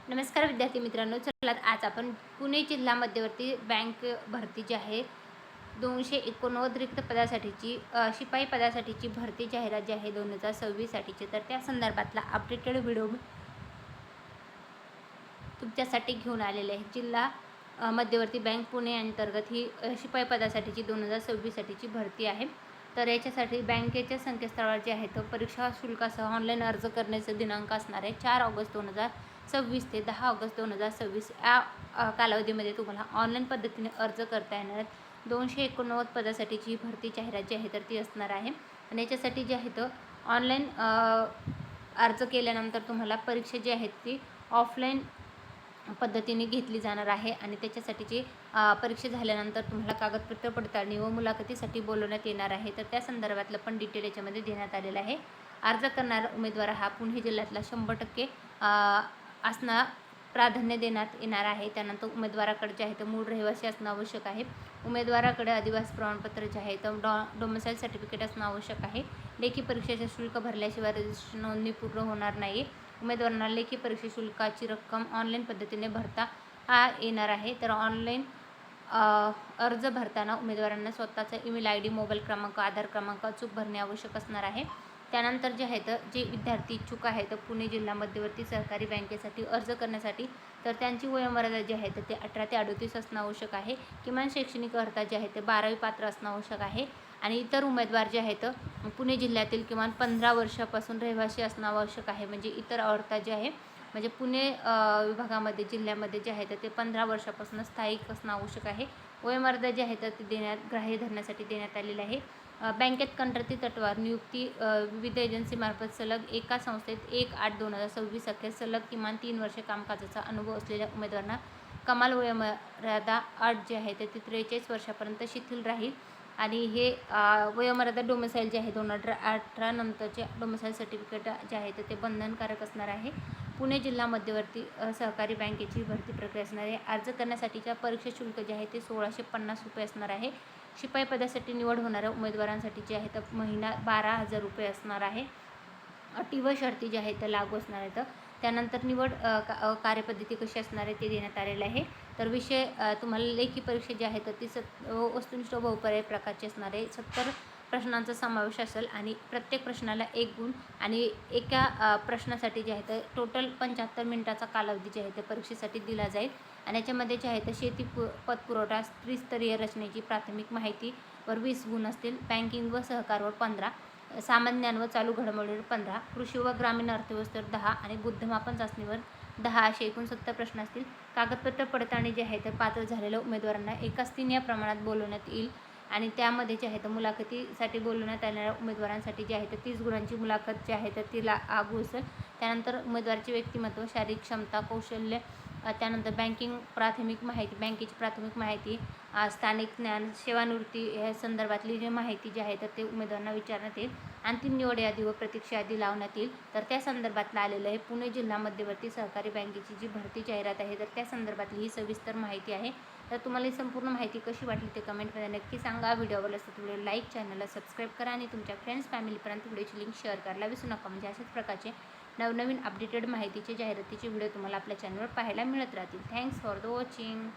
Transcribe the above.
नमस्कार विद्यार्थी मित्रांनो, चला आज आपण पुणे जिल्हा मध्यवर्ती बँक भरती जी आहे 289 रिक्त पदासाठीची शिपाई पदासाठीची भरती जाहिरात जी आहे 2026 साठीची, तर त्या संदर्भातला अपडेटेड व्हिडिओ तुमच्यासाठी घेऊन आलेले आहे। जिल्हा मध्यवर्ती बँक पुणे अंतर्गत ही शिपाई पदासाठीची 2026 साठीची भरती आहे। तर याच्यासाठी बँकेच्या संकेतस्थळावर जे आहे तो परीक्षा शुल्कासह ऑनलाईन अर्ज करण्याचा दिनांक असणार आहे 4 ऑगस्ट 2026 ते 10 ऑगस्ट 2026 या कालावधीमध्ये तुम्हाला ऑनलाईन पद्धतीने अर्ज करता येणार आहेत। 289 पदासाठीची भरती जाहिरात जी आहे तर ती असणार आहे आणि याच्यासाठी जे आहे तो ऑनलाईन अर्ज केल्यानंतर तुम्हाला परीक्षा जी आहे ती ऑफलाईन पद्धतीने घेतली जाणार आहे आणि त्याच्यासाठीची परीक्षा झाल्यानंतर तुम्हाला कागदपत्र पडताळणी व मुलाखतीसाठी बोलवण्यात येणार आहे। तर त्या संदर्भातलं पण डिटेल याच्यामध्ये देण्यात आलेलं आहे। अर्ज करणारा उमेदवार हा पुणे जिल्ह्यातला 100% असणं प्राधान्य देण्यात येणार आहे। त्यानंतर उमेदवाराकडे जे आहे तर मूळ रहिवासी असणं आवश्यक आहे। उमेदवाराकडे आदिवासी प्रमाणपत्र जे आहे तर डोमिसाईल सर्टिफिकेट असणं आवश्यक आहे। लेखी परीक्षेचे शुल्क भरल्याशिवाय रजिस्ट्रेशन नोंदणी पूर्ण होणार नाही। उमेदवारांना लेखी परीक्षा शुल्काची रक्कम ऑनलाईन पद्धतीने भरता येणार आहे। तर ऑनलाईन अर्ज भरताना उमेदवारांना स्वतःचा ईमेल ID, मोबाईल क्रमांक, आधार क्रमांक अचूक भरणे आवश्यक असणार आहे। त्यानंतर जे आहे तर जे विद्यार्थी इच्छुक आहे तर पुणे जिल्हा मध्यवर्ती सरकारी बँकेसाठी अर्ज करण्यासाठी तर त्यांची वयोमर्यादा जी आहे तर ते 18 ते 38 असणं आवश्यक आहे। किमान शैक्षणिक अर्हता जे आहे ते 12वी पात्र असणं आवश्यक आहे आणि इतर उमेदवार जे आहेत पुणे जिल्ह्यातील किमान 15 वर्षापासून रहिवासी असणं आवश्यक आहे। म्हणजे इतर अर्हता जे आहे म्हणजे पुणे विभागामध्ये जिल्ह्यामध्ये जे आहे तर ते 15 वर्षापासून स्थायिक असणं आवश्यक आहे। वयोमर्यादा जी आहे तर ती ग्राह्य धरण्यासाठी देण्यात आलेली आहे। बँकेत कंत्राटी तत्वावर नियुक्ती विविध एजन्सीमार्फत सलग एका संस्थेत 1/8/2026 अखेर सलग किमान 3 वर्षे कामकाजाचा अनुभव असलेल्या उमेदवारांना कमाल वयोमर्यादा अट जी आहे तर ती 43 वर्षापर्यंत शिथिल राहील आणि हे वयोमर्यादा डोमिसाईल जे आहे 2018 नंतरचे डोमिसाईल सर्टिफिकेट जे आहे तर ते बंधनकारक असणार आहे। पुणे जिल्हा मध्यवर्ती सहकारी बँकेची भरती प्रक्रिया असणार आहे। अर्ज करण्यासाठीच्या परीक्षा शुल्क जे आहे ते 1650 रुपये असणार आहे। शिपाई पदासाठी निवड होणाऱ्या उमेदवारांसाठी जे आहे तर महिना 12,000 रुपये असणार आहे। अटी व शर्ती जे आहे त्या लागू असणार आहेत। त्यानंतर निवड कार्यपद्धती कशी असणार आहे ते देण्यात आलेलं आहे। तर विषय तुम्हाला लेखी परीक्षा जी आहे तर ती वस्तुनिष्ठ व बहुपर्यायी प्रकारची असणार आहे। 70 प्रश्नांचा समावेश असेल आणि प्रत्येक प्रश्नाला 1 गुण आणि एका प्रश्नासाठी जे आहे तर टोटल 75 मिनिटाचा कालावधी जे आहे ते परीक्षेसाठी दिला जाईल आणि याच्यामध्ये जे आहे तर शेती पतपुरवठा त्रिस्तरीय रचनेची प्राथमिक माहितीवर 20 गुण असतील, बँकिंग व सहकारवर 15, सामान्य ज्ञान व चालू घडामोडीवर 15, कृषी व ग्रामीण अर्थव्यवस्थेवर 10 आणि बुद्धिमापन चाचणीवर 10 असे एकूण 70 प्रश्न असतील। कागदपत्र पडताळणी जे आहे तर पात्र झालेल्या उमेदवारांना एकाच 3 या प्रमाणात बोलवण्यात येईल आणि त्यामध्ये जे आहे तर मुलाखतीसाठी बोलवण्यात येणाऱ्या उमेदवारांसाठी जे आहे तर 30 गुणांची मुलाखत जी आहे तर ती लागू असेल। त्यानंतर उमेदवाराचे व्यक्तिमत्व, शारीरिक क्षमता, कौशल्य, त्यानंतर बँकेची प्राथमिक माहिती, स्थानिक ज्ञान, सेवानिवृत्ती या संदर्भातली जी माहिती जी आहे तर ते उमेदवारांना विचारण्यात येईल। अंतिम निवड यादी व प्रतीक्षा यादी लावण्यात येईल। तर त्या संदर्भातलं आलेलं आहे पुणे जिल्हा मध्यवर्ती सहकारी बँकेची जी भरती जाहिरात आहे तर त्या संदर्भातली ही सविस्तर माहिती आहे। तर तुम्हाला ही संपूर्ण माहिती कशी वाटली ते कमेंटमध्ये नक्की सांगा। व्हिडिओ आवडला असेल तर व्हिडिओ लाईक, चॅनलला सबस्क्राईब करा आणि तुमच्या फ्रेंड्स फॅमिलीपर्यंत व्हिडिओची लिंक शेअर करायला विसरू नका। म्हणजे अशाच प्रकारचे नवनवीन अपडेटेड माहितीचे जाहिरातीचे व्हिडिओ तुम्हाला आपल्या चॅनलवर पाहायला मिळत राहतील। Thanks for the watching.